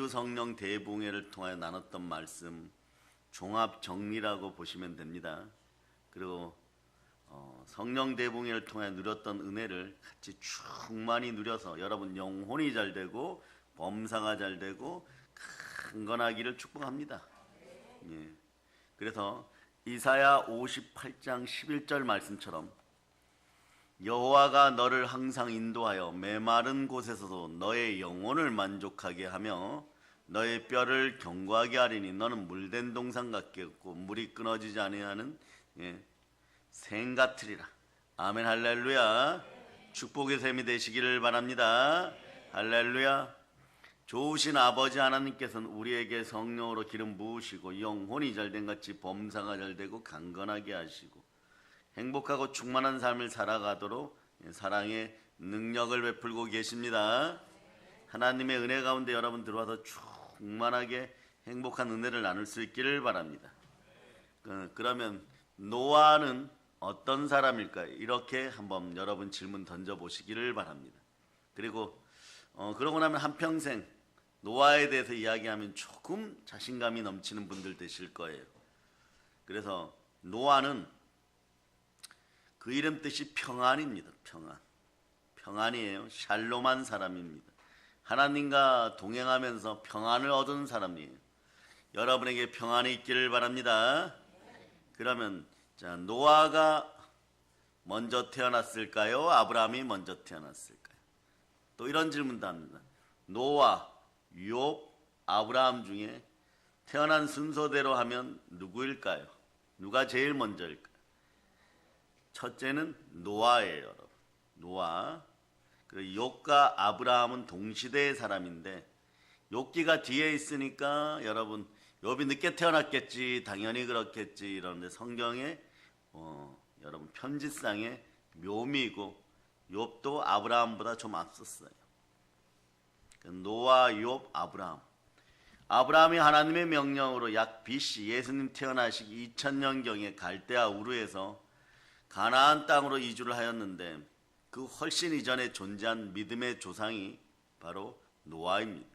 매주 성령 대붕회를 통하여 나눴던 말씀 종합 정리라고 보시면 됩니다. 그리고 성령 대붕회를 통해 누렸던 은혜를 같이 충만히 누려서 여러분 영혼이 잘 되고 범사가 잘 되고 강건하기를 축복합니다. 예. 그래서 이사야 58장 11절 말씀처럼 여호와가 너를 항상 인도하여 메마른 곳에서도 너의 영혼을 만족하게 하며 너의 뼈를 견고하게 하리니 너는 물된 동산 같겠고 물이 끊어지지 아니하는 생 같으리라. 아멘. 할렐루야. 축복의 셈이 되시기를 바랍니다. 할렐루야. 좋으신 아버지 하나님께서는 우리에게 성령으로 기름 부으시고 영혼이 잘된 같이 범사가 잘되고 강건하게 하시고 행복하고 충만한 삶을 살아가도록 사랑의 능력을 베풀고 계십니다. 하나님의 은혜 가운데 여러분 들어와서 충만하게 행복한 은혜를 나눌 수 있기를 바랍니다. 그러면 노아는 어떤 사람일까요? 이렇게 한번 여러분 질문 던져보시기를 바랍니다. 그리고 그러고 나면 한평생 노아에 대해서 이야기하면 조금 자신감이 넘치는 분들 되실 거예요. 그래서 노아는 그 이름 뜻이 평안입니다. 평안이에요. 샬롬한 사람입니다. 하나님과 동행하면서 평안을 얻은 사람이에요. 여러분에게 평안이 있기를 바랍니다. 그러면 자, 노아가 먼저 태어났을까요? 아브라함이 먼저 태어났을까요? 또 이런 질문도 합니다. 노아, 욥, 아브라함 중에 태어난 순서대로 하면 누구일까요? 누가 제일 먼저일까요? 첫째는 노아예요, 여러분. 노아. 그리고 욥과 아브라함은 동시대의 사람인데 욥기가 뒤에 있으니까 여러분 욥이 늦게 태어났겠지, 당연히 그렇겠지 이러는데 성경에 여러분 편지상에 묘미이고 욥도 아브라함보다 좀 앞섰어요. 노아, 욥, 아브라함. 아브라함이 하나님의 명령으로 약 BC 예수님 태어나시기 2000년경에 갈대아 우르에서 가나안 땅으로 이주를 하였는데 그 훨씬 이전에 존재한 믿음의 조상이 바로 노아입니다.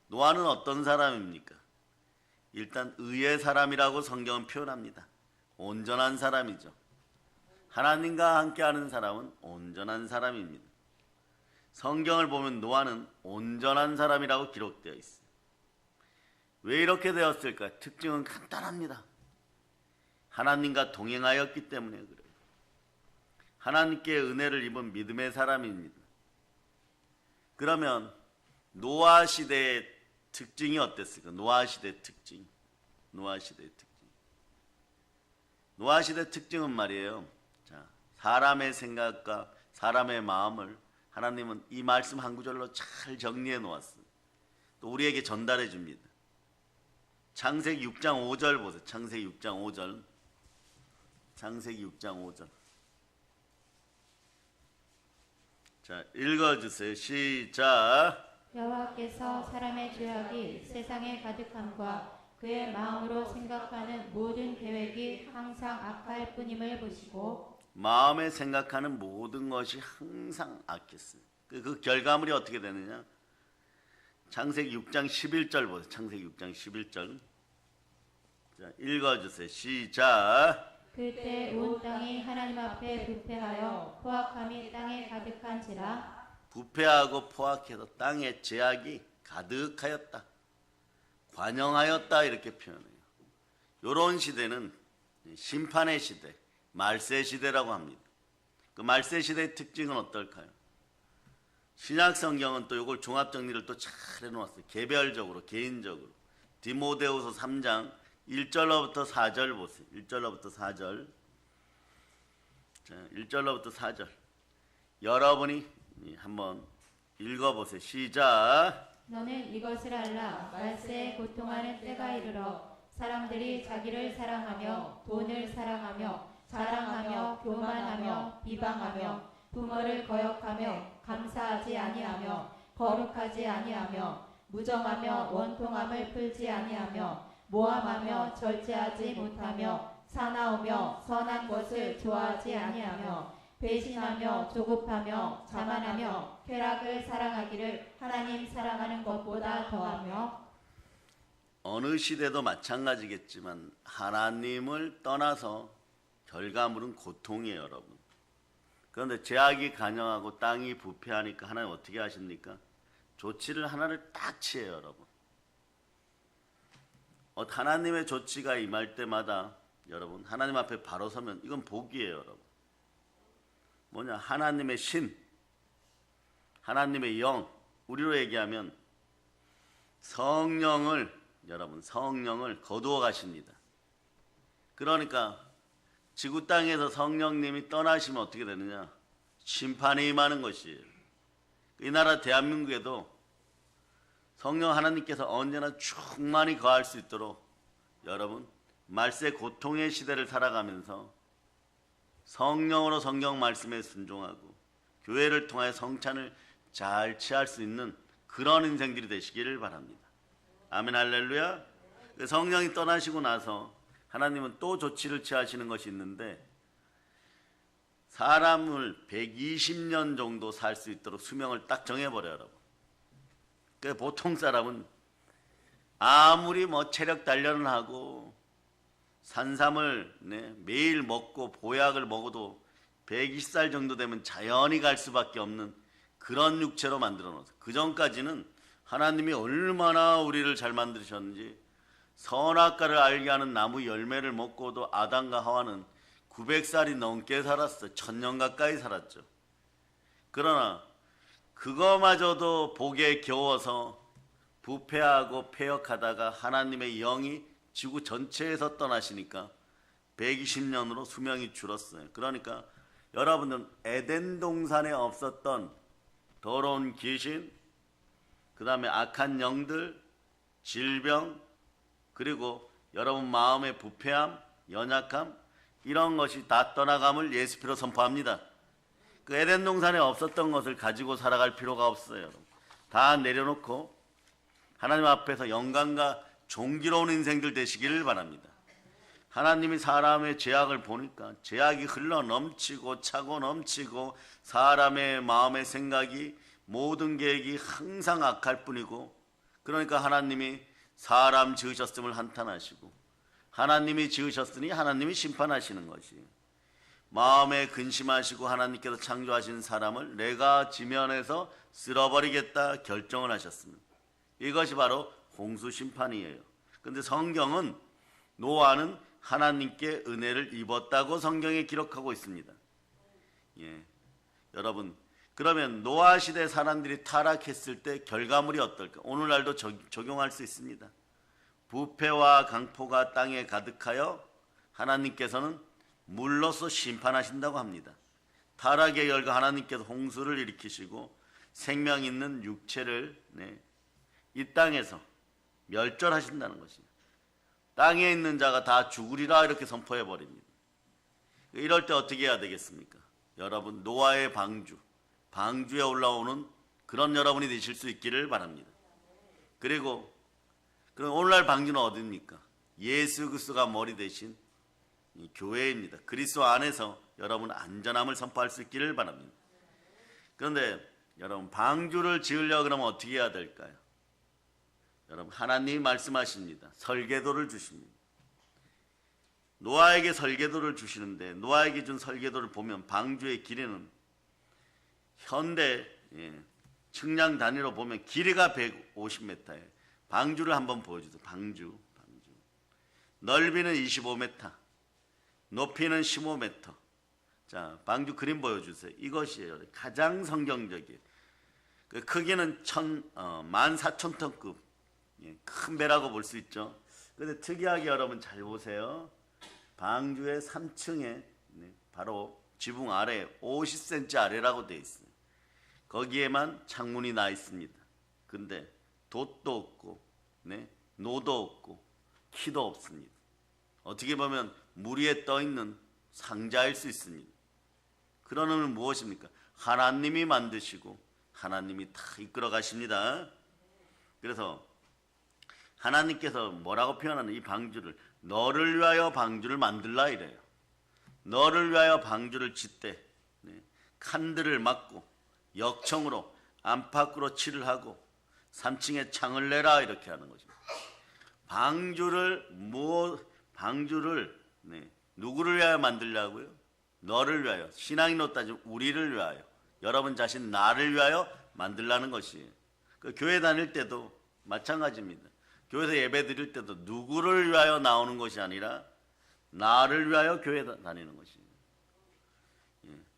노아는 어떤 사람입니까? 일단 의의 사람이라고 성경은 표현합니다. 온전한 사람이죠. 하나님과 함께하는 사람은 온전한 사람입니다. 성경을 보면 노아는 온전한 사람이라고 기록되어 있어요. 왜 이렇게 되었을까? 특징은 간단합니다. 하나님과 동행하였기 때문에 그래요. 하나님께 은혜를 입은 믿음의 사람입니다. 그러면 노아 시대의 특징이 어땠을까? 노아 시대의 특징. 노아 시대의 특징은 말이에요. 자, 사람의 생각과 사람의 마음을 하나님은 이 말씀 한 구절로 잘 정리해 놓았어요. 또 우리에게 전달해 줍니다. 창세기 6장 5절 보세요. 창세기 6장 5절. 창세기 6장 5절. 자, 읽어주세요. 시작. 여호와께서 사람의 죄악이 세상에 가득함과 그의 마음으로 생각하는 모든 계획이 항상 악할 뿐임을 보시고 마음에 생각하는 모든 것이 항상 악했어요. 그 결과물이 어떻게 되느냐? 창세기 6장 11절 보세요. 창세기 6장 11절. 자, 읽어주세요. 시작. 그때 온 땅이 하나님 앞에 부패하여 포악함이 땅에 가득한지라. 부패하고 포악해서 땅에 죄악이 가득하였다. 관영하였다 이렇게 표현해요. 이런 시대는 심판의 시대, 말세 시대라고 합니다. 그 말세 시대의 특징은 어떨까요? 신약 성경은 또 이걸 종합 정리를 또 잘 해놓았어요. 개별적으로, 개인적으로. 디모데후서 3장 1절로부터 4절 보세요. 1절로부터 4절. 자, 1절로부터 4절. 여러분이 한번 읽어보세요. 시작. 너는 이것을 알라. 말세에 고통하는 때가 이르러 사람들이 자기를 사랑하며 돈을 사랑하며 자랑하며 교만하며 비방하며 부모를 거역하며 감사하지 아니하며 거룩하지 아니하며 무정하며 원통함을 풀지 아니하며 모함하며 절제하지 못하며 사나우며 선한 것을 좋아하지 아니하며 배신하며 조급하며 자만하며 쾌락을 사랑하기를 하나님 사랑하는 것보다 더하며 어느 시대도 마찬가지겠지만 하나님을 떠나서 결과물은 고통이에요, 여러분. 그런데 죄악이 간영하고 땅이 부패하니까 하나님 어떻게 하십니까? 조치를 하나를 딱 취해요, 여러분. 하나님의 조치가 임할 때마다 여러분 하나님 앞에 바로 서면 이건 복이에요, 여러분. 뭐냐? 하나님의 신, 하나님의 영, 우리로 얘기하면 성령을 여러분 성령을 거두어 가십니다. 그러니까 지구 땅에서 성령님이 떠나시면 어떻게 되느냐? 심판이 임하는 것이에요. 이 나라 대한민국에도 성령 하나님께서 언제나 충만히 거할 수 있도록 여러분 말세 고통의 시대를 살아가면서 성령으로 성경 말씀에 순종하고 교회를 통하여 성찬을 잘 취할 수 있는 그런 인생들이 되시기를 바랍니다. 아멘, 할렐루야. 성령이 떠나시고 나서 하나님은 또 조치를 취하시는 것이 있는데 사람을 120년 정도 살 수 있도록 수명을 딱 정해버려요, 여러분. 그러니까 보통 사람은 아무리 체력 단련을 하고 산삼을 매일 먹고 보약을 먹어도 120살 정도 되면 자연히 갈 수밖에 없는 그런 육체로 만들어 놓았어요. 그 전까지는 하나님이 얼마나 우리를 잘 만드셨는지 선악과를 알게 하는 나무 열매를 먹고도 아담과 하와는 900살이 넘게 살았어요. 1000년 가까이 살았죠. 그러나 그거마저도 복에 겨워서 부패하고 폐역하다가 하나님의 영이 지구 전체에서 떠나시니까 120년으로 수명이 줄었어요. 그러니까 여러분들은 에덴 동산에 없었던 더러운 귀신, 그 다음에 악한 영들, 질병, 그리고 여러분 마음의 부패함, 연약함, 이런 것이 다 떠나감을 예수피로 선포합니다. 그 에덴 동산에 없었던 것을 가지고 살아갈 필요가 없어요. 다 내려놓고 하나님 앞에서 영광과 존귀로운 인생들 되시기를 바랍니다. 하나님이 사람의 죄악을 보니까 죄악이 흘러 넘치고 차고 넘치고 사람의 마음의 생각이 모든 계획이 항상 악할 뿐이고, 그러니까 하나님이 사람 지으셨음을 한탄하시고 하나님이 지으셨으니 하나님이 심판하시는 것이에요. 마음에 근심하시고 하나님께서 창조하신 사람을 내가 지면에서 쓸어버리겠다 결정을 하셨습니다. 이것이 바로 홍수 심판이에요. 그런데 성경은 노아는 하나님께 은혜를 입었다고 성경에 기록하고 있습니다. 여러분, 그러면 노아 시대 사람들이 타락했을 때 결과물이 어떨까? 오늘날도 적용할 수 있습니다. 부패와 강포가 땅에 가득하여 하나님께서는 물로서 심판하신다고 합니다. 타락의 결과 하나님께서 홍수를 일으키시고 생명 있는 육체를 이 땅에서 멸절하신다는 것입니다. 땅에 있는 자가 다 죽으리라 이렇게 선포해 버립니다. 이럴 때 어떻게 해야 되겠습니까? 여러분, 노아의 방주에 올라오는 그런 여러분이 되실 수 있기를 바랍니다. 그리고 그럼 오늘날 방주는 어디입니까? 예수 그리스도가 머리 대신 이 교회입니다. 그리스도 안에서 여러분 안전함을 선포할 수 있기를 바랍니다. 그런데 여러분 방주를 지으려고 그러면 어떻게 해야 될까요? 여러분 하나님이 말씀하십니다. 설계도를 주십니다. 노아에게 설계도를 주시는데 노아에게 준 설계도를 보면 방주의 길이는 현대 측량 단위로 보면 길이가 150m예요. 방주를 한번 보여주세요. 방주. 넓이는 25m, 높이는 15m. 자, 방주 그림 보여주세요. 이것이에요. 가장 성경적이에요. 그 크기는 14,000톤급. 큰 배라고 볼 수 있죠. 그런데 특이하게 여러분 잘 보세요. 방주의 3층에 바로 지붕 아래 50cm 아래라고 되어 있어요. 거기에만 창문이 나 있습니다. 근데 돛도 없고 노도 없고 키도 없습니다. 어떻게 보면 물 위에 떠 있는 상자일 수 있습니다. 그런 의미는 무엇입니까? 하나님이 만드시고 하나님이 다 이끌어 가십니다. 그래서 하나님께서 뭐라고 표현하는 이 방주를 너를 위하여 방주를 만들라 이래요. 너를 위하여 방주를 짓되 칸들을 막고 역청으로 안팎으로 칠을 하고 3층에 창을 내라 이렇게 하는 것입니다. 방주를 누구를 위하여 만들려고요? 너를 위하여. 신앙인으로 따지면 우리를 위하여. 여러분 자신 나를 위하여 만들라는 것이에요. 그 교회 다닐 때도 마찬가지입니다. 교회에서 예배 드릴 때도 누구를 위하여 나오는 것이 아니라 나를 위하여 교회 다니는 것이에요.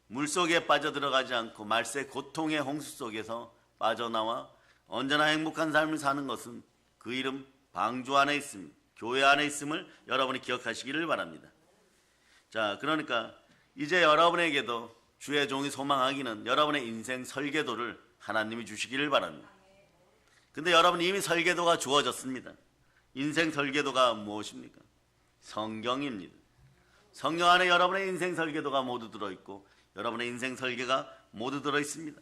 물속에 빠져들어가지 않고 말세 고통의 홍수 속에서 빠져나와 언제나 행복한 삶을 사는 것은 그 이름 방주 안에 있습니다. 교회 안에 있음을 여러분이 기억하시기를 바랍니다. 자, 그러니까 이제 여러분에게도 주의 종이 소망하기는 여러분의 인생 설계도를 하나님이 주시기를 바랍니다. 근데 여러분 이미 설계도가 주어졌습니다. 인생 설계도가 무엇입니까? 성경입니다. 성경 안에 여러분의 인생 설계도가 모두 들어있고 여러분의 인생 설계가 모두 들어있습니다.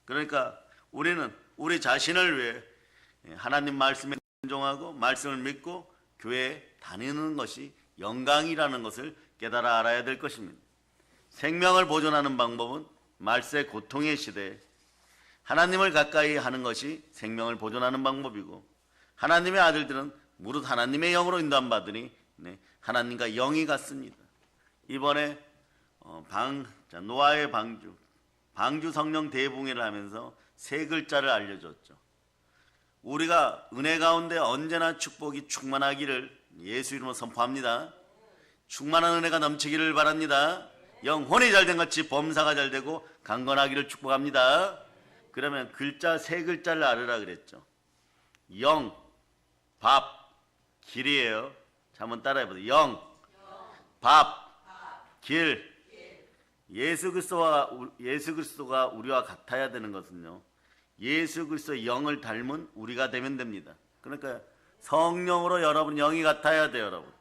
그러니까 우리는 우리 자신을 위해 하나님 말씀에 순종하고 말씀을 믿고 교회에 다니는 것이 영광이라는 것을 깨달아 알아야 될 것입니다. 생명을 보존하는 방법은 말세 고통의 시대에 하나님을 가까이 하는 것이 생명을 보존하는 방법이고, 하나님의 아들들은 무릇 하나님의 영으로 인도함받으니 하나님과 영이 같습니다. 이번에 노아의 방주 성령 대붕해를 하면서 세 글자를 알려줬죠. 우리가 은혜 가운데 언제나 축복이 충만하기를 예수 이름으로 선포합니다. 충만한 은혜가 넘치기를 바랍니다. 영혼이 잘된 같이 범사가 잘되고 강건하기를 축복합니다. 그러면 세 글자를 알으라 그랬죠. 영, 밥, 길이에요. 자, 한번 따라해보세요. 영, 밥, 길. 예수 그리스도가 우리와 같아야 되는 것은요, 예수 그리스도의 영을 닮은 우리가 되면 됩니다. 그러니까 성령으로 여러분 영이 같아야 돼요, 여러분.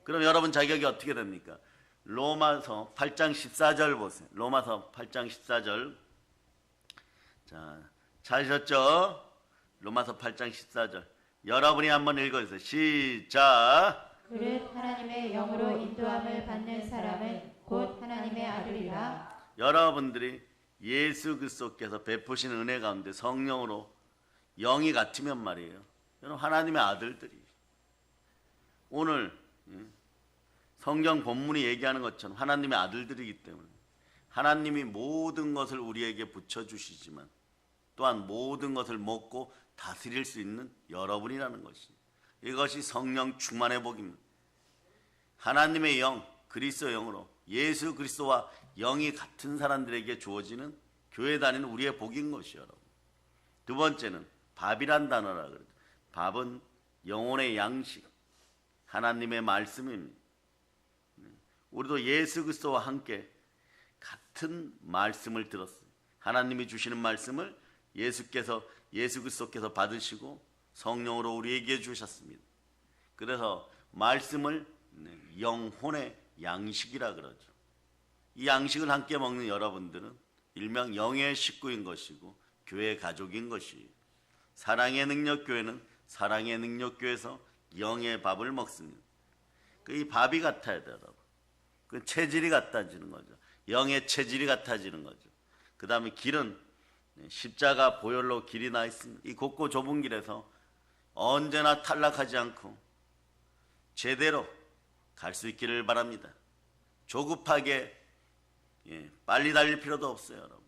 그럼 여러분 자격이 어떻게 됩니까? 로마서 8장 14절 보세요. 로마서 8장 14절. 자, 찾으셨죠? 로마서 8장 14절. 여러분이 한번 읽어주세요. 시작. 그릇 하나님의 영으로 인도함을 받는 사람은 곧 하나님의 아들이라. 여러분들이 예수 그리스도께서 베푸신 은혜 가운데 성령으로 영이 같으면 말이에요, 여러분 하나님의 아들들이. 오늘 성경 본문이 얘기하는 것처럼 하나님의 아들들이기 때문에 하나님이 모든 것을 우리에게 붙여주시지만 또한 모든 것을 먹고 다스릴 수 있는 여러분이라는 것이, 이것이 성령 충만의 복입니다. 하나님의 영, 그리스도 영으로 예수 그리스도와 영이 같은 사람들에게 주어지는 교회 다니는 우리의 복인 것이요, 여러분. 두 번째는 밥이란 단어라 그러죠. 밥은 영혼의 양식, 하나님의 말씀입니다. 우리도 예수 그리스도와 함께 같은 말씀을 들었어요. 하나님이 주시는 말씀을 예수 그리스도께서 받으시고 성령으로 우리에게 주셨습니다. 그래서 말씀을 영혼의 양식이라 그러죠. 이 양식을 함께 먹는 여러분들은 일명 영의 식구인 것이고 교회의 가족인 것이에요. 사랑의 능력교회는 사랑의 능력교회에서 영의 밥을 먹습니다. 이 밥이 같아야 돼요, 여러분. 그 체질이 같아지는 거죠. 영의 체질이 같아지는 거죠. 그 다음에 길은 십자가 보혈로 길이 나 있습니다. 이 곱고 좁은 길에서 언제나 탈락하지 않고 제대로 갈 수 있기를 바랍니다. 조급하게 빨리 달릴 필요도 없어요, 여러분.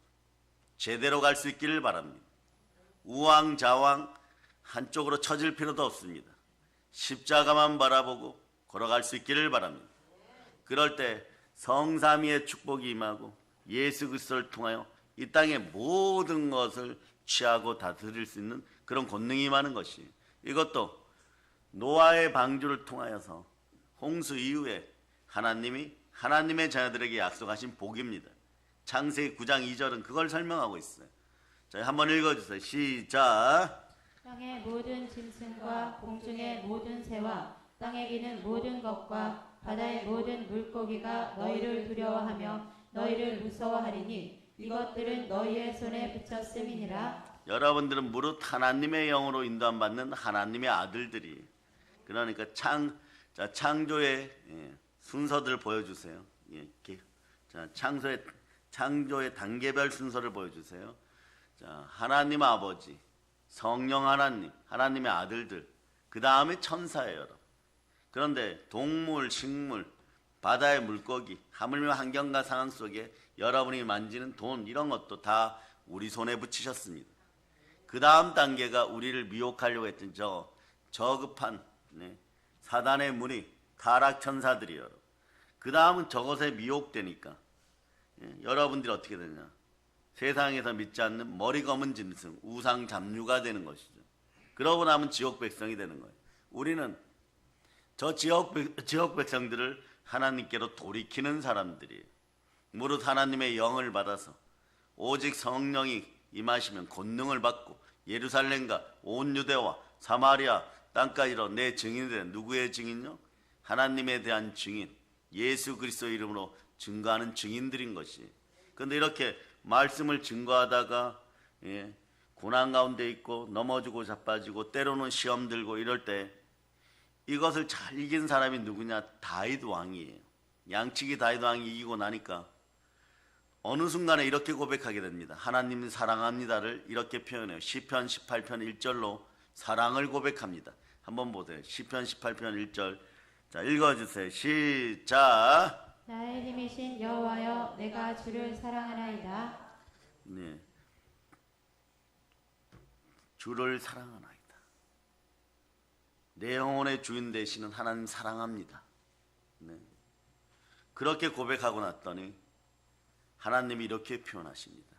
제대로 갈 수 있기를 바랍니다. 우왕좌왕 한쪽으로 처질 필요도 없습니다. 십자가만 바라보고 걸어갈 수 있기를 바랍니다. 그럴 때 성삼위의 축복이 임하고 예수 그리스도를 통하여 이 땅의 모든 것을 취하고 다스릴 수 있는 그런 권능이 임하는 것이, 이것도 노아의 방주를 통하여서 홍수 이후에 하나님이 하나님의 자녀들에게 약속하신 복입니다. 창세기 9장 2절은 그걸 설명하고 있어요. 자, 한번 읽어주세요. 시작. 땅의 모든 짐승과 공중의 모든 새와 땅에 기는 모든 것과 바다의 모든 물고기가 너희를 두려워하며 너희를 무서워하리니 이것들은 너희의 손에 붙였음이니라. 여러분들은 무릇 하나님의 영으로 인도함받는 하나님의 아들들이. 그러니까 창조의 순서들 보여주세요. 자, 창조의 단계별 순서를 보여주세요. 자, 하나님 아버지, 성령 하나님, 하나님의 아들들, 그 다음에 천사예요, 여러분. 그런데 동물, 식물, 바다의 물고기, 하물며 환경과 상황 속에 여러분이 만지는 돈, 이런 것도 다 우리 손에 붙이셨습니다. 그 다음 단계가 우리를 미혹하려고 했던 저급한 사단의 무리, 타락천사들이요. 그 다음은 저것에 미혹되니까 여러분들이 어떻게 되냐, 세상에서 믿지 않는 머리 검은 짐승, 우상 잡류가 되는 것이죠. 그러고 나면 지옥 백성이 되는 거예요. 우리는 저 지옥 백성들을 하나님께로 돌이키는 사람들이에요. 무릇 하나님의 영을 받아서 오직 성령이 임하시면 권능을 받고 예루살렘과 온 유대와 사마리아 땅까지로 내 증인이 된, 누구의 증인요? 하나님에 대한 증인, 예수 그리스도 이름으로 증거하는 증인들인 것이. 그런데 이렇게 말씀을 증거하다가 고난 가운데 있고 넘어지고 자빠지고 때로는 시험 들고 이럴 때 이것을 잘 이긴 사람이 누구냐? 다윗 왕이에요. 양치기 다윗 왕이 이기고 나니까 어느 순간에 이렇게 고백하게 됩니다. 하나님 사랑합니다를 이렇게 표현해요. 시편 18편 1절로 사랑을 고백합니다. 한번 보세요. 시편 18편 1절. 자, 읽어주세요. 시작. 나의 힘이신 여호와여, 내가 주를 사랑하나이다. 네, 주를 사랑하나이다. 내 영혼의 주인 되시는 하나님 사랑합니다. 네. 그렇게 고백하고 났더니 하나님이 이렇게 표현하십니다.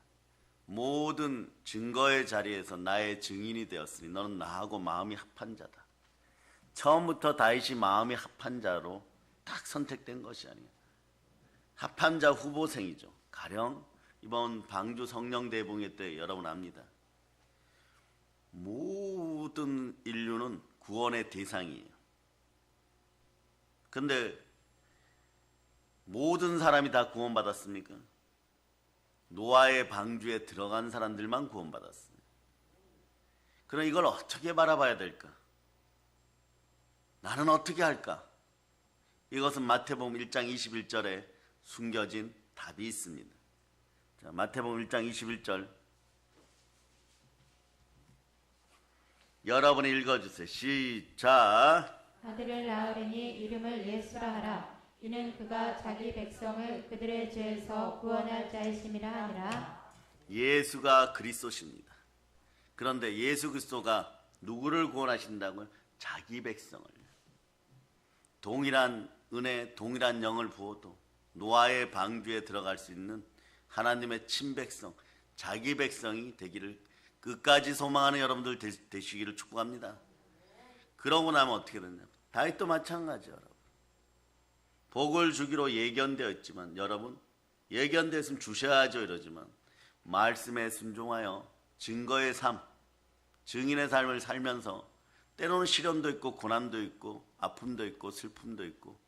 모든 증거의 자리에서 나의 증인이 되었으니 너는 나하고 마음이 합한 자다. 처음부터 다윗이 마음이 합한 자로 딱 선택된 것이 아니에요. 합한 자 후보생이죠. 가령 이번 방주 성령 대봉회 때 여러분 압니다. 모든 인류는 구원의 대상이에요. 근데 모든 사람이 다 구원받았습니까? 노아의 방주에 들어간 사람들만 구원받았어요. 그럼 이걸 어떻게 바라봐야 될까? 나는 어떻게 할까? 이것은 마태복음 1장 21절에 숨겨진 답이 있습니다. 자, 마태복음 1장 21절 여러분이 읽어주세요. 시작. 아들을 낳으리니 이름을 예수라 하라. 이는 그가 자기 백성을 그들의 죄에서 구원할 자이심이라 하니라. 예수가 그리스도십니다. 그런데 예수 그리스도가 누구를 구원하신다고요? 자기 백성을. 동일한 은혜, 동일한 영을 부어도 노아의 방주에 들어갈 수 있는 하나님의 친백성, 자기 백성이 되기를 끝까지 소망하는 여러분들 되시기를 축복합니다. 그러고 나면 어떻게 되냐? 다윗도 마찬가지죠. 여러분. 복을 주기로 예견되어 있지만 여러분 예견되었으면 주셔야죠 이러지만 말씀에 순종하여 증거의 삶, 증인의 삶을 살면서 때로는 시련도 있고 고난도 있고 아픔도 있고 슬픔도 있고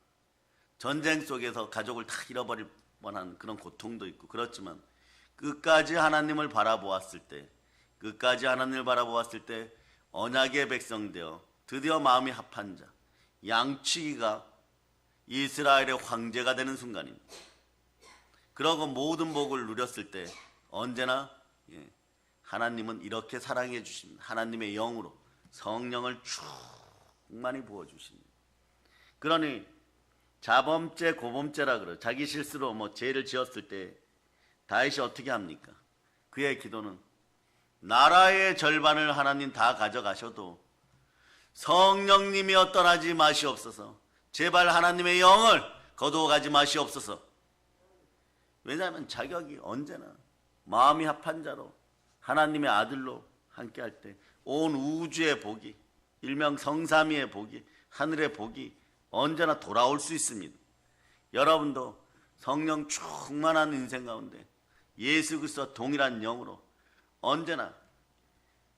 전쟁 속에서 가족을 다 잃어버릴 뻔한 그런 고통도 있고 그렇지만 끝까지 하나님을 바라보았을 때 언약의 백성 되어 드디어 마음이 합한 자, 양치기가 이스라엘의 황제가 되는 순간입니다. 그러고 모든 복을 누렸을 때 언제나 하나님은 이렇게 사랑해 주십니다. 하나님의 영으로 성령을 충만히 부어주십니다. 그러니 자범죄 고범죄라 그래요. 자기 실수로 죄를 지었을 때 다윗이 어떻게 합니까? 그의 기도는 나라의 절반을 하나님 다 가져가셔도 성령님이여 떠나지 마시옵소서. 제발 하나님의 영을 거두어가지 마시옵소서. 왜냐하면 자격이 언제나 마음이 합한 자로 하나님의 아들로 함께할 때 온 우주의 복이, 일명 성삼위의 복이, 하늘의 복이 언제나 돌아올 수 있습니다. 여러분도 성령 충만한 인생 가운데 예수 그리스도와 동일한 영으로 언제나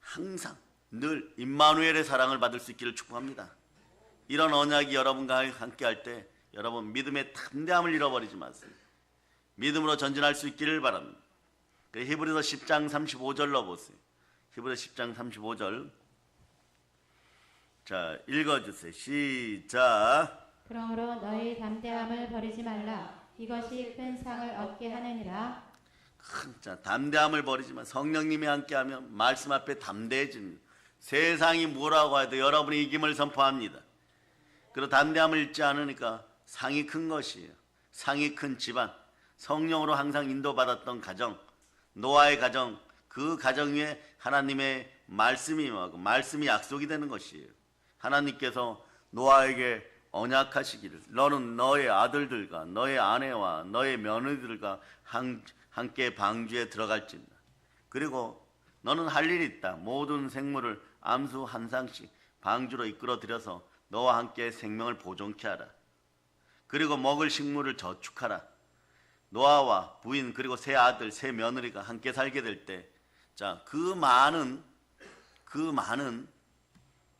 항상 늘 임마누엘의 사랑을 받을 수 있기를 축복합니다. 이런 언약이 여러분과 함께할 때 여러분 믿음의 담대함을 잃어버리지 마세요. 믿음으로 전진할 수 있기를 바랍니다. 히브리서 10장 35절로 보세요. 히브리서 10장 35절 자 읽어주세요. 시작. 그러므로 너희 담대함을 버리지 말라. 이것이 큰 상을 얻게 하느니라. 자, 담대함을 버리지만 성령님이 함께하면 말씀 앞에 담대해집니다. 세상이 뭐라고 해도 여러분이 이김을 선포합니다. 그리고 담대함을 잃지 않으니까 상이 큰 것이에요. 상이 큰 집안, 성령으로 항상 인도받았던 가정, 노아의 가정, 그 가정 위에 하나님의 말씀이 임하고 말씀이 약속이 되는 것이에요. 하나님께서 노아에게 언약하시기를 너는 너의 아들들과 너의 아내와 너의 며느리들과 함께 방주에 들어갈진다. 그리고 너는 할 일이 있다. 모든 생물을 암수 한 쌍씩 방주로 이끌어 들여서 너와 함께 생명을 보존케 하라. 그리고 먹을 식물을 저축하라. 노아와 부인 그리고 세 아들 세 며느리가 함께 살게 될 때, 자, 그 많은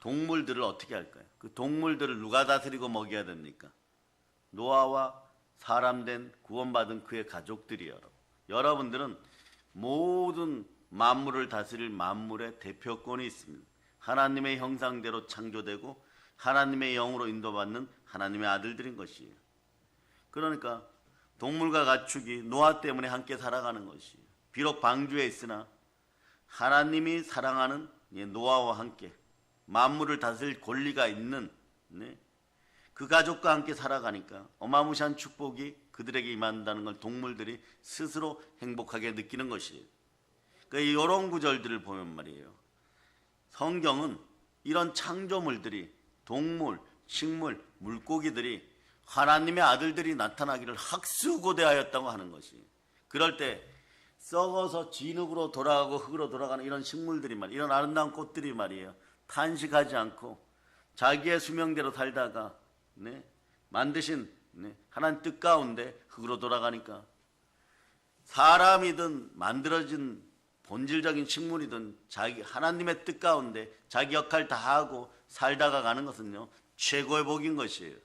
동물들을 어떻게 할까요? 그 동물들을 누가 다스리고 먹여야 됩니까? 노아와 사람 된 구원받은 그의 가족들이요. 여러분들은 모든 만물을 다스릴 만물의 대표권이 있습니다. 하나님의 형상대로 창조되고 하나님의 영으로 인도받는 하나님의 아들들인 것이에요. 그러니까 동물과 가축이 노아 때문에 함께 살아가는 것이에요. 비록 방주에 있으나 하나님이 사랑하는 노아와 함께 만물을 다스릴 권리가 있는 그 가족과 함께 살아가니까 어마무시한 축복이 그들에게 임한다는 걸 동물들이 스스로 행복하게 느끼는 것이에요. 그러니까 이런 구절들을 보면 말이에요. 성경은 이런 창조물들이 동물, 식물, 물고기들이 하나님의 아들들이 나타나기를 학수고대하였다고 하는 것이. 그럴 때 썩어서 진흙으로 돌아가고 흙으로 돌아가는 이런 식물들이 말이에요. 이런 아름다운 꽃들이 말이에요. 탄식하지 않고 자기의 수명대로 살다가 만드신 하나님 뜻 가운데 흙으로 돌아가니까 사람이든 만들어진 본질적인 식물이든 자기 하나님의 뜻 가운데 자기 역할 다 하고 살다가 가는 것은요 최고의 복인 것이에요.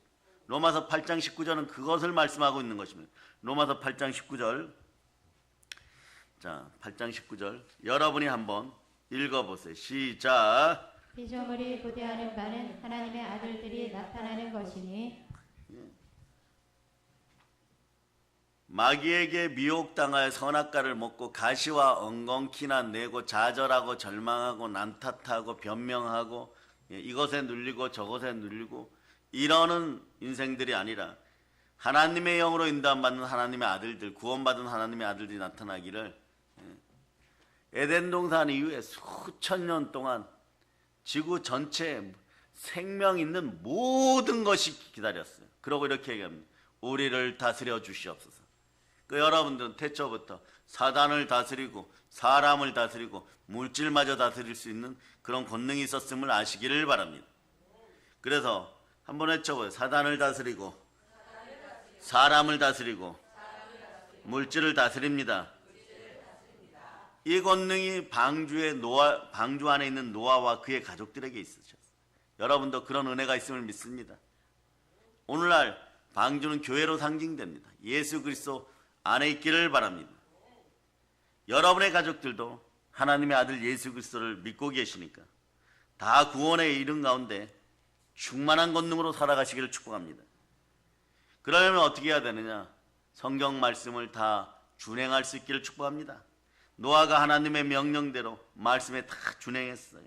로마서 8장 19절은 그것을 말씀하고 있는 것입니다. 로마서 8장 19절, 자 8장 19절 여러분이 한번 읽어보세요. 시작. 피조물이 부대하는 바는 하나님의 아들들이 나타나는 것이니 마귀에게 미혹당하여 선악과를 먹고 가시와 엉겅퀴나 내고 좌절하고 절망하고 남탓하고 변명하고 이것에 눌리고 저것에 눌리고 이러는 인생들이 아니라 하나님의 영으로 인도받는 하나님의 아들들, 구원받은 하나님의 아들들이 나타나기를 에덴 동산 이후에 수천 년 동안 지구 전체에 생명 있는 모든 것이 기다렸어요. 그러고 이렇게 얘기합니다. 우리를 다스려 주시옵소서. 그 여러분들은 태초부터 사단을 다스리고 사람을 다스리고 물질마저 다스릴 수 있는 그런 권능이 있었음을 아시기를 바랍니다. 그래서 한번 외쳐보세요. 사단을 다스리고 사람을 다스리고 물질을 다스립니다. 이 권능이 방주 안에 있는 노아와 그의 가족들에게 있으셨어요. 여러분도 그런 은혜가 있음을 믿습니다. 오늘날 방주는 교회로 상징됩니다. 예수 그리스도 안에 있기를 바랍니다. 여러분의 가족들도 하나님의 아들 예수 그리스도를 믿고 계시니까 다 구원에 이른 가운데 충만한 권능으로 살아가시기를 축복합니다. 그러려면 어떻게 해야 되느냐? 성경 말씀을 다 준행할 수 있기를 축복합니다. 노아가 하나님의 명령대로 말씀에 다 준행했어요.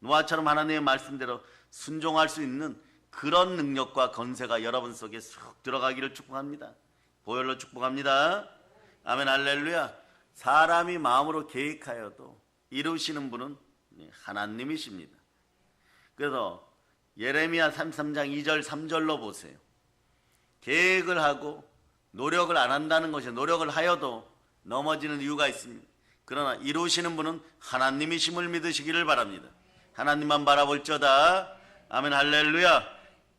노아처럼 하나님의 말씀대로 순종할 수 있는 그런 능력과 권세가 여러분 속에 쑥 들어가기를 축복합니다. 보혈로 축복합니다. 아멘 할렐루야. 사람이 마음으로 계획하여도 이루시는 분은 하나님이십니다. 그래서 예레미야 33장 2절 3절로 보세요. 계획을 하고 노력을 안 한다는 것이 노력을 하여도 넘어지는 이유가 있습니다. 그러나 이루시는 분은 하나님이심을 믿으시기를 바랍니다. 하나님만 바라볼지어다. 아멘 할렐루야.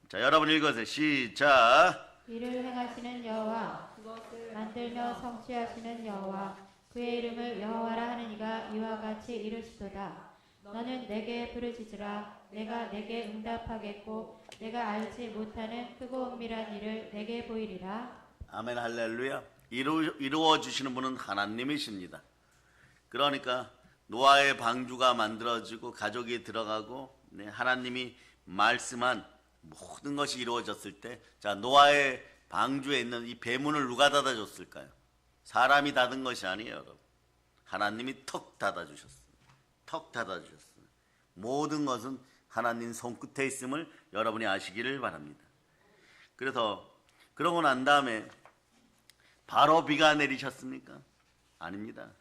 자 여러분 읽으세요. 시작. 이를 행하시는 여호와 그것을 만들며 성취하시는 여호와 그의 이름을 여호와라 하는 이가 이와 같이 이르시도다. 너는 내게 부르짖으라. 내가 내게 응답하겠고 내가 알지 못하는 크고 은밀한 일을 내게 보이리라. 아멘 할렐루야. 이루어 주시는 분은 하나님이십니다. 그러니까 노아의 방주가 만들어지고 가족이 들어가고 하나님이 말씀한 모든 것이 이루어졌을 때, 자 노아의 방주에 있는 이 배문을 누가 닫아줬을까요? 사람이 닫은 것이 아니에요, 여러분. 하나님이 턱 닫아주셨어요. 턱 닫아주셨어요. 모든 것은 하나님 손끝에 있음을 여러분이 아시기를 바랍니다. 그래서 그러고 난 다음에 바로 비가 내리셨습니까? 아닙니다.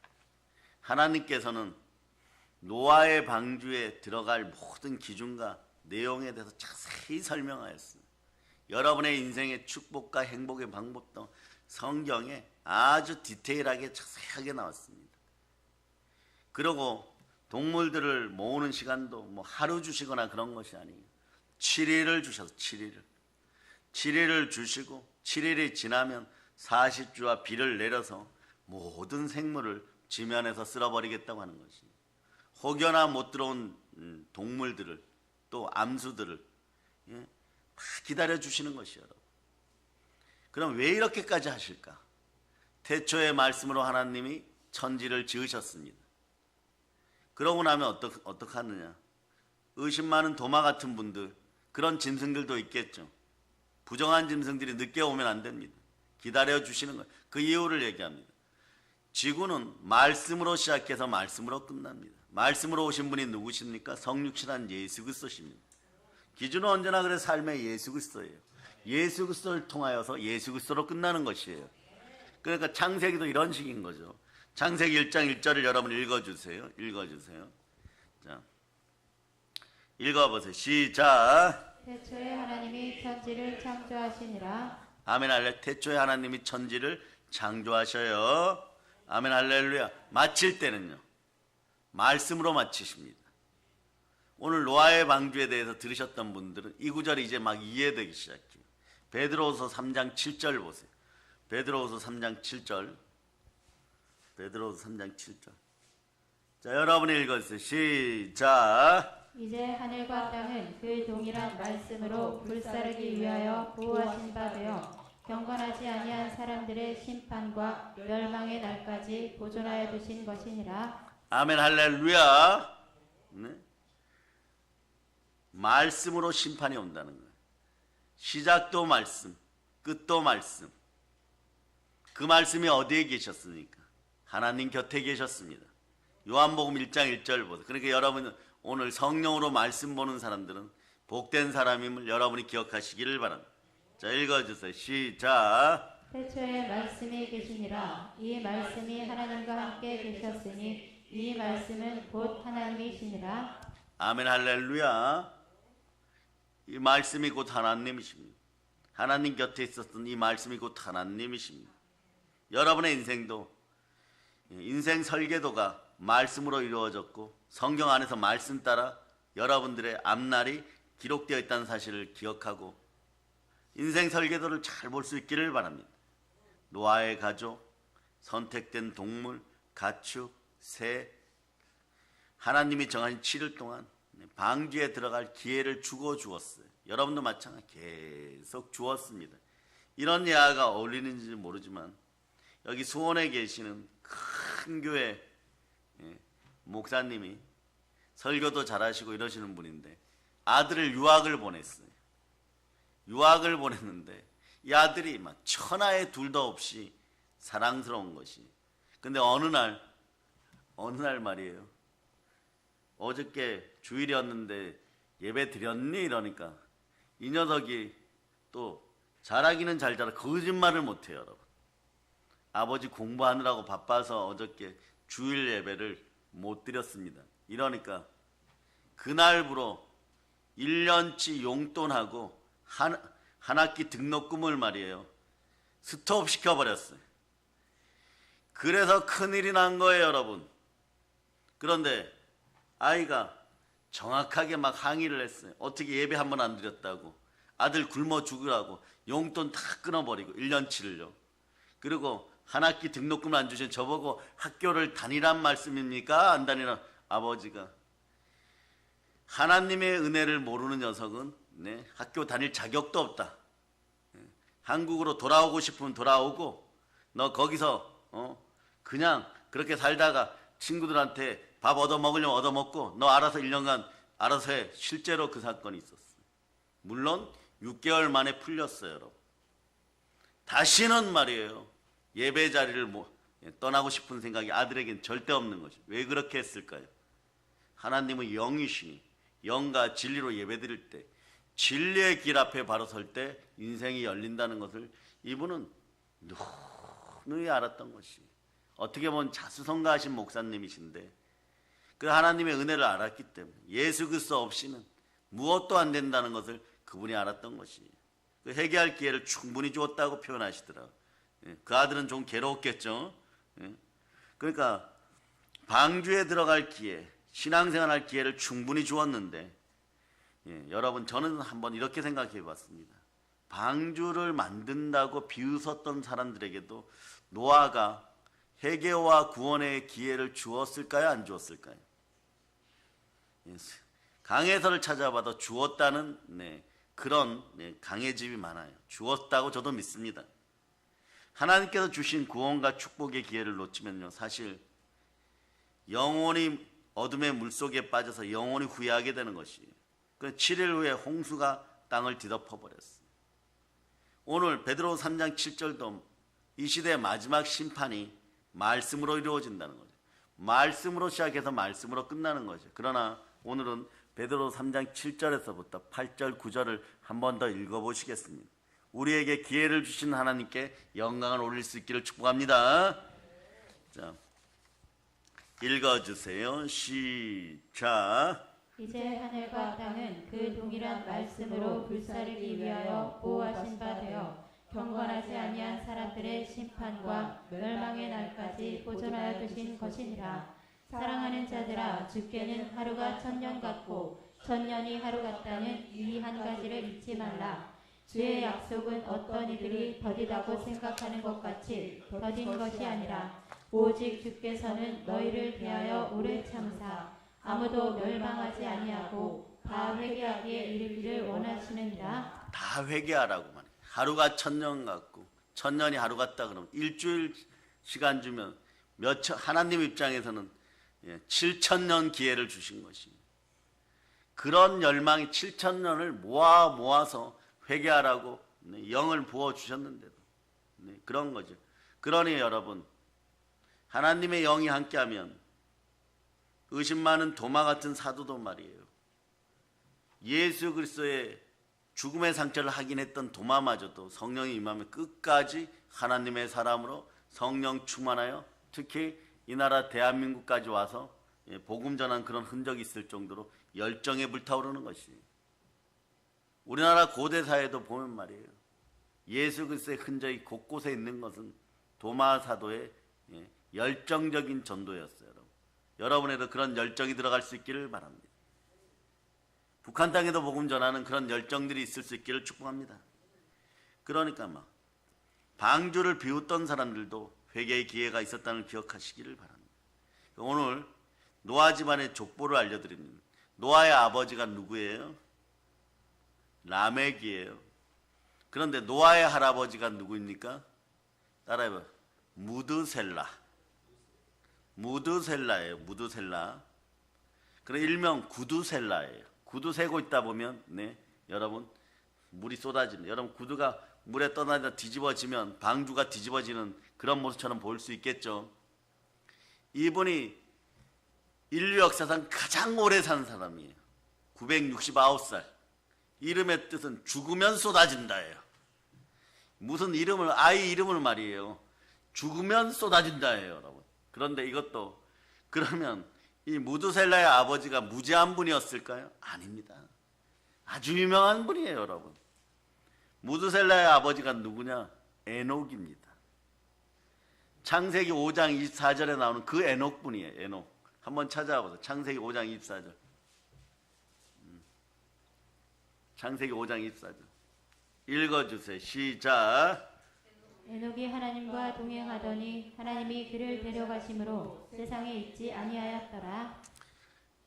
하나님께서는 노아의 방주에 들어갈 모든 기준과 내용에 대해서 자세히 설명하였습니다. 여러분의 인생의 축복과 행복의 방법도 성경에 아주 디테일하게 자세하게 나왔습니다. 그리고 동물들을 모으는 시간도 뭐 하루 주시거나 그런 것이 아니에요. 7일을 주셔서 7일을 주시고 7일이 지나면 40주와 비를 내려서 모든 생물을 지면에서 쓸어버리겠다고 하는 것입니다. 혹여나 못 들어온 동물들을 또 암수들을 다 기다려 주시는 것이에요. 여러분. 그럼 왜 이렇게까지 하실까? 태초의 말씀으로 하나님이 천지를 지으셨습니다. 그러고 나면 어떡하느냐? 의심 많은 도마 같은 분들, 그런 짐승들도 있겠죠. 부정한 짐승들이 늦게 오면 안 됩니다. 기다려 주시는 거예요. 그 이유를 얘기합니다. 지구는 말씀으로 시작해서 말씀으로 끝납니다. 말씀으로 오신 분이 누구십니까? 성육신한 예수 그리스도십니다. 기준은 언제나 그래 삶의 예수 그리스도예요. 예수 그리스도를 통하여서 예수 그리스도로 끝나는 것이에요. 그러니까 창세기도 이런 식인 거죠. 창세기 1장 1절을 여러분 읽어주세요. 자, 읽어보세요. 시작. 태초에 하나님이 천지를 창조하시니라. 아멘 할렐루야. 태초에 하나님이 천지를 창조하셔요. 아멘 할렐루야. 마칠 때는요, 말씀으로 마치십니다. 오늘 노아의 방주에 대해서 들으셨던 분들은 이 구절이 이제 막 이해되기 시작해요. 베드로후서 3장 7절 보세요. 베드로후서 3장 7절. 자, 여러분이 읽어주세요. 시작. 이제 하늘과 땅은 그 동일한 말씀으로 불사르기 위하여 구하신 바 되어 경건하지 아니한 사람들의 심판과 멸망의 날까지 보존하여 두신 것이니라. 아멘 할렐루야. 네? 말씀으로 심판이 온다는 거예요. 시작도 말씀, 끝도 말씀. 그 말씀이 어디에 계셨습니까? 하나님 곁에 계셨습니다. 요한복음 1장 1절 보세요. 그러니까 여러분 오늘 성령으로 말씀 보는 사람들은 복된 사람임을 여러분이 기억하시기를 바랍니다. 자, 읽어주세요. 시작. 태초에 말씀이 계시니라. 이 말씀이 하나님과 함께 계셨으니 이 말씀은 곧 하나님이시니라. 아멘 할렐루야. 이 말씀이 곧 하나님이십니다. 하나님 곁에 있었던 이 말씀이 곧 하나님이십니다. 여러분의 인생도 인생 설계도가 말씀으로 이루어졌고 성경 안에서 말씀 따라 여러분들의 앞날이 기록되어 있다는 사실을 기억하고 인생 설계도를 잘 볼 수 있기를 바랍니다. 노아의 가족, 선택된 동물, 가축, 새, 하나님이 정하신 7일 동안 방주에 들어갈 기회를 주었어요. 여러분도 마찬가지 계속 주었습니다. 이런 예화가 어울리는지 모르지만 여기 수원에 계시는 큰 교회 목사님이 설교도 잘하시고 이러시는 분인데 아들을 유학을 보냈어요. 유학을 보냈는데 이 아들이 막 천하의 둘도 없이 사랑스러운 것이. 근데 어느 날 말이에요. 어저께 주일이었는데 예배 드렸니? 이러니까 이 녀석이 또 잘하기는 잘 자라 거짓말을 못해요. 여러분. 아버지 공부하느라고 바빠서 어저께 주일 예배를 못 드렸습니다. 이러니까 그날부로 1년치 용돈하고 한 학기 등록금을 말이에요. 스톱 시켜버렸어요. 그래서 큰일이 난 거예요, 여러분. 그런데 아이가 정확하게 막 항의를 했어요. 어떻게 예배 한 번 안 드렸다고. 아들 굶어 죽으라고 용돈 다 끊어버리고 1년치를요. 그리고 한 학기 등록금을 안 주신 저보고 학교를 다니란 말씀입니까? 안 다니란. 아버지가 하나님의 은혜를 모르는 녀석은 학교 다닐 자격도 없다. 한국으로 돌아오고 싶으면 돌아오고 너 거기서 그냥 그렇게 살다가 친구들한테 밥 얻어먹으려면 얻어먹고 너 알아서 1년간 알아서 해. 실제로 그 사건이 있었어요. 물론 6개월 만에 풀렸어요. 여러분. 다시는 말이에요. 예배 자리를 떠나고 싶은 생각이 아들에겐 절대 없는 것이죠. 왜 그렇게 했을까요? 하나님은 영이시니 영과 진리로 예배드릴 때 진리의 길 앞에 바로 설 때 인생이 열린다는 것을 이분은 누누이 알았던 것이, 어떻게 보면 자수성가하신 목사님이신데 그 하나님의 은혜를 알았기 때문에 예수 그리스도 없이는 무엇도 안 된다는 것을 그분이 알았던 것이, 그 회개할 기회를 충분히 주었다고 표현하시더라고요. 그 아들은 좀 괴로웠겠죠. 그러니까 방주에 들어갈 기회, 신앙생활할 기회를 충분히 주었는데, 여러분 저는 한번 이렇게 생각해 봤습니다. 방주를 만든다고 비웃었던 사람들에게도 노아가 회개와 구원의 기회를 주었을까요? 안 주었을까요? 강해서를 찾아봐도 주었다는 그런 강해집이 많아요. 주었다고 저도 믿습니다. 하나님께서 주신 구원과 축복의 기회를 놓치면요, 사실 영원히 어둠의 물속에 빠져서 영원히 후회하게 되는 것이에요. 그 7일 후에 홍수가 땅을 뒤덮어버렸어요. 오늘 베드로 3장 7절도 이 시대의 마지막 심판이 말씀으로 이루어진다는 거죠. 말씀으로 시작해서 말씀으로 끝나는 거죠. 그러나 오늘은 베드로 3장 7절에서부터 8절 9절을 한 번 더 읽어보시겠습니다. 우리에게 기회를 주신 하나님께 영광을 올릴 수 있기를 축복합니다. 자, 읽어주세요. 시작. 이제 하늘과 땅은 그 동일한 말씀으로 불사르기 위하여 보호하신 바 되어 경건하지 아니한 사람들의 심판과 멸망의 날까지 보존하여 두신 것이니라. 사랑하는 자들아, 주께는 하루가 천년 같고 천년이 하루 같다는 이 한 가지를 잊지 말라. 주의 약속은 어떤 이들이 더디다고 생각하는 것 같이 더딘 것이 아니라 오직 주께서는 너희를 대하여 오래 참사 아무도 멸망하지 아니하고 다 회개하기에 이르기를 원하시느니라. 다 회개하라고 말해요. 하루가 천년 같고 천년이 하루 같다 그러면 일주일 시간 주면 하나님 입장에서는 7천년 기회를 주신 것입니다. 그런 열망이 7천년을 모아서 회개하라고 영을 부어주셨는데도 그런 거죠. 그러니 여러분, 하나님의 영이 함께하면 의심 많은 도마 같은 사도도 말이에요, 예수 그리스도의 죽음의 상처를 확인했던 도마마저도 성령이 임하면 끝까지 하나님의 사람으로 성령 충만하여 특히 이 나라 대한민국까지 와서 복음 전한 그런 흔적이 있을 정도로 열정에 불타오르는 것이에요. 우리나라 고대 사회도 보면 말이에요, 예수 그리스도의 흔적이 곳곳에 있는 것은 도마 사도의 열정적인 전도였어요. 여러분에도 그런 열정이 들어갈 수 있기를 바랍니다. 북한 땅에도 복음 전하는 그런 열정들이 있을 수 있기를 축복합니다. 그러니까 방주를 비웃던 사람들도 회개의 기회가 있었다는 기억하시기를 바랍니다. 오늘 노아 집안의 족보를 알려드립니다. 노아의 아버지가 누구예요? 라멕이에요. 그런데 노아의 할아버지가 누구입니까? 따라해봐요. 무드셀라예요. 무드셀라. 그래 일명 구두셀라예요. 구두 세고 있다 보면 여러분 물이 쏟아집니다. 여러분 구두가 물에 떠나다 뒤집어지면 방주가 뒤집어지는 그런 모습처럼 보일 수 있겠죠. 이분이 인류 역사상 가장 오래 산 사람이에요. 969살. 이름의 뜻은 죽으면 쏟아진다예요. 무슨 이름을, 아이 이름을 말이에요. 죽으면 쏟아진다예요, 여러분. 그런데 이것도 그러면 이 무드셀라의 아버지가 무지한 분이었을까요? 아닙니다. 아주 유명한 분이에요, 여러분. 무드셀라의 아버지가 누구냐? 에녹입니다. 창세기 5장 24절에 나오는 그 에녹 분이에요. 에녹. 한번 찾아보세요. 창세기 5장 24절. 창세기 5장 24절. 읽어주세요. 시작. 에녹이 하나님과 동행하더니 하나님이 그를 데려가심으로 세상에 있지 아니하였더라.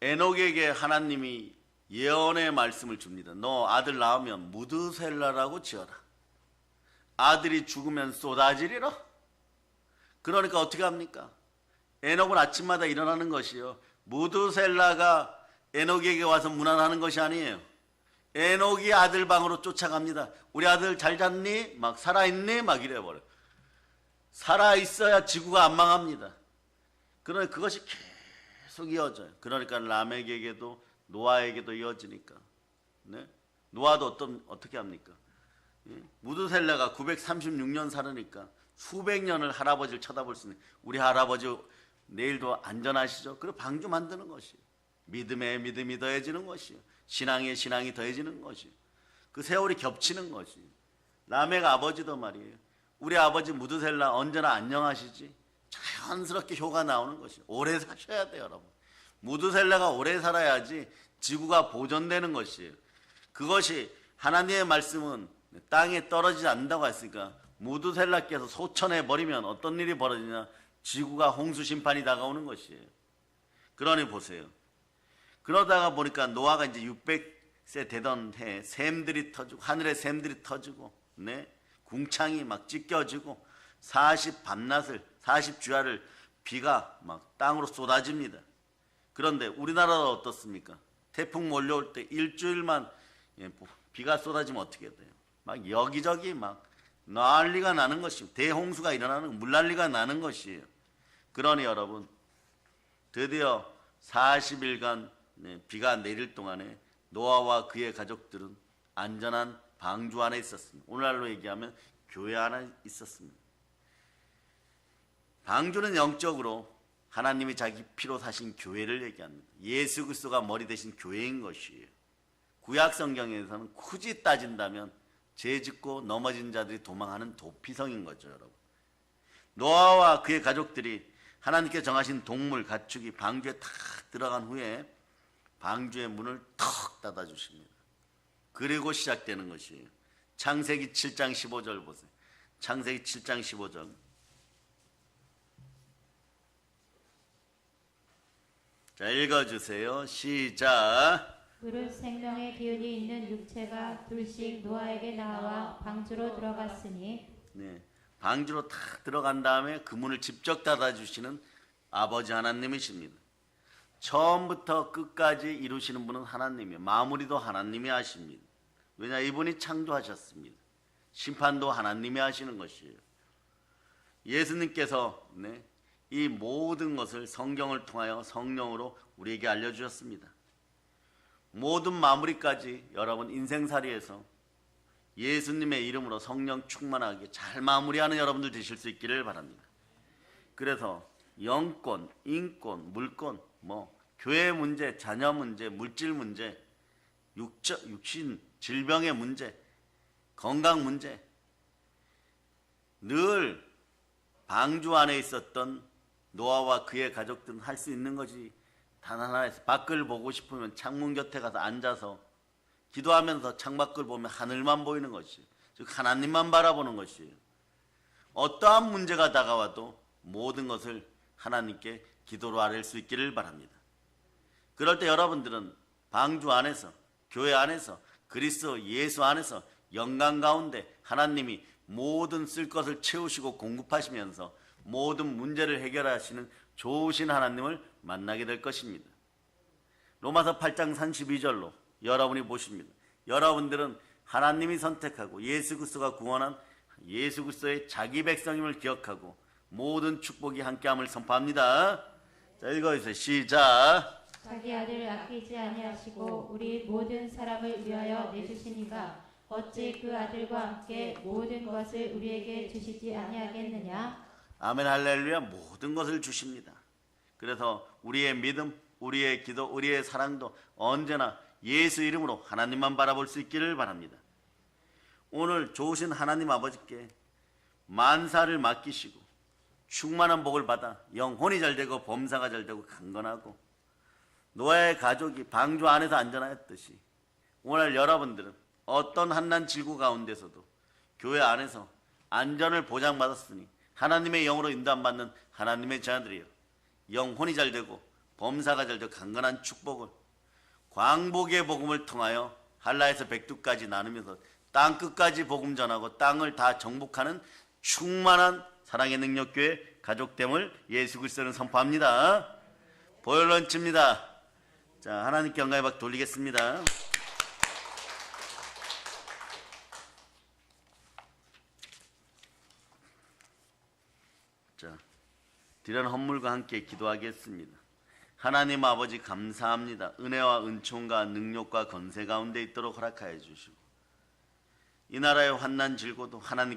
에녹에게 하나님이 예언의 말씀을 줍니다. 너 아들 낳으면 무드셀라라고 지어라. 아들이 죽으면 쏟아지리라. 그러니까 어떻게 합니까? 에녹은 아침마다 일어나는 것이요, 무드셀라가 에녹에게 와서 문안하는 것이 아니에요. 에녹이 아들 방으로 쫓아갑니다. 우리 아들 잘 잤니? 막 살아있니? 막 이래버려요. 살아있어야 지구가 안 망합니다. 그러나 그것이 계속 이어져요. 그러니까 라멕에게도 노아에게도 이어지니까. 네? 노아도 어떻게 합니까? 무드셀라가 936년 살으니까 수백 년을 할아버지를 쳐다볼 수 있는, 우리 할아버지 내일도 안전하시죠? 그리고 방주 만드는 것이에요. 믿음에 믿음이 더해지는 것이요, 신앙에 신앙이 더해지는 것이요, 그 세월이 겹치는 것이요. 라멕 아버지도 말이에요. 우리 아버지 무드셀라 언제나 안녕하시지? 자연스럽게 효가 나오는 것이요. 오래 사셔야 돼요, 여러분. 무드셀라가 오래 살아야지 지구가 보존되는 것이에요. 그것이 하나님의 말씀은 땅에 떨어지지 않는다고 했으니까 무드셀라께서 소천해 버리면 어떤 일이 벌어지냐? 지구가 홍수 심판이 다가오는 것이에요. 그러니 보세요. 그러다가 보니까 노아가 이제 600세 되던 해 샘들이 터지고 하늘에 샘들이 터지고, 네? 궁창이 막 찢겨지고 40 밤낮을 40 주야를 비가 막 땅으로 쏟아집니다. 그런데 우리나라는 어떻습니까? 태풍 몰려올 때 일주일만 비가 쏟아지면 어떻게 돼요? 막 여기저기 막 난리가 나는 것이에요. 대홍수가 일어나는, 물난리가 나는 것이에요. 그러니 여러분, 드디어 40일간 비가 내릴 동안에 노아와 그의 가족들은 안전한 방주 안에 있었습니다. 오늘날로 얘기하면 교회 안에 있었습니다. 방주는 영적으로 하나님이 자기 피로 사신 교회를 얘기합니다. 예수 그리스도가 머리 대신 교회인 것이에요. 구약 성경에서는 굳이 따진다면 죄 짓고 넘어진 자들이 도망하는 도피성인 거죠, 여러분. 노아와 그의 가족들이 하나님께 정하신 동물, 가축이 방주에 탁 들어간 후에 방주의 문을 턱 닫아주십니다. 그리고 시작되는 것이에요. 창세기 7장 15절 보세요. 창세기 7장 15절. 자, 읽어주세요. 시작. 그릇 생명의 기운이 있는 육체가 둘씩 노아에게 나와 방주로 들어갔으니, 네, 방주로 탁 들어간 다음에 그 문을 직접 닫아주시는 아버지 하나님이십니다. 처음부터 끝까지 이루시는 분은 하나님이에요. 마무리도 하나님이 하십니다. 왜냐, 이분이 창조하셨습니다. 심판도 하나님이 하시는 것이에요. 예수님께서 이 모든 것을 성경을 통하여 성령으로 우리에게 알려주셨습니다. 모든 마무리까지 여러분 인생살이에서 예수님의 이름으로 성령 충만하게 잘 마무리하는 여러분들 되실 수 있기를 바랍니다. 그래서 영권, 인권, 물권, 교회 문제, 자녀 문제, 물질 문제, 육신, 질병의 문제, 건강 문제, 늘 방주 안에 있었던 노아와 그의 가족들은 할 수 있는 것이 단 하나에서, 밖을 보고 싶으면 창문 곁에 가서 앉아서 기도하면서 창밖을 보면 하늘만 보이는 것이에요. 즉 하나님만 바라보는 것이에요. 어떠한 문제가 다가와도 모든 것을 하나님께 기도로 아뢰 수 있기를 바랍니다. 그럴 때 여러분들은 방주 안에서, 교회 안에서, 그리스도 예수 안에서 영광 가운데 하나님이 모든 쓸 것을 채우시고 공급하시면서 모든 문제를 해결하시는 좋으신 하나님을 만나게 될 것입니다. 로마서 8장 32절로 여러분이 보십니다. 여러분들은 하나님이 선택하고 예수 그리스도가 구원한 예수 그리스도의 자기 백성임을 기억하고 모든 축복이 함께함을 선포합니다. 자, 읽어주세요. 시작. 자기 아들을 아끼지 아니하시고 우리 모든 사람을 위하여 내주시니가 어찌 그 아들과 함께 모든 것을 우리에게 주시지 아니하겠느냐. 아멘 할렐루야. 모든 것을 주십니다. 그래서 우리의 믿음, 우리의 기도, 우리의 사랑도 언제나 예수 이름으로 하나님만 바라볼 수 있기를 바랍니다. 오늘 좋으신 하나님 아버지께 만사를 맡기시고 충만한 복을 받아 영혼이 잘되고 범사가 잘되고 강건하고 노아의 가족이 방주 안에서 안전하였듯이 오늘 여러분들은 어떤 한난 질구 가운데서도 교회 안에서 안전을 보장받았으니 하나님의 영으로 인도받는 하나님의 자녀들이요, 영혼이 잘되고 범사가 잘되고 강건한 축복을 광복의 복음을 통하여 한라에서 백두까지 나누면서 땅끝까지 복음 전하고 땅을 다 정복하는 충만한 사랑의 능력교회 가족됨을 예수 그리스도는 선포합니다. 보혈런치입니다. 자, 하나님께 영광의 박 돌리겠습니다. 자, 드리는 헌물과 함께 기도하겠습니다. 하나님 아버지 감사합니다. 은혜와 은총과 능력과 건세 가운데 있도록 허락하여 주시고 이 나라의 환난 질고도 하나님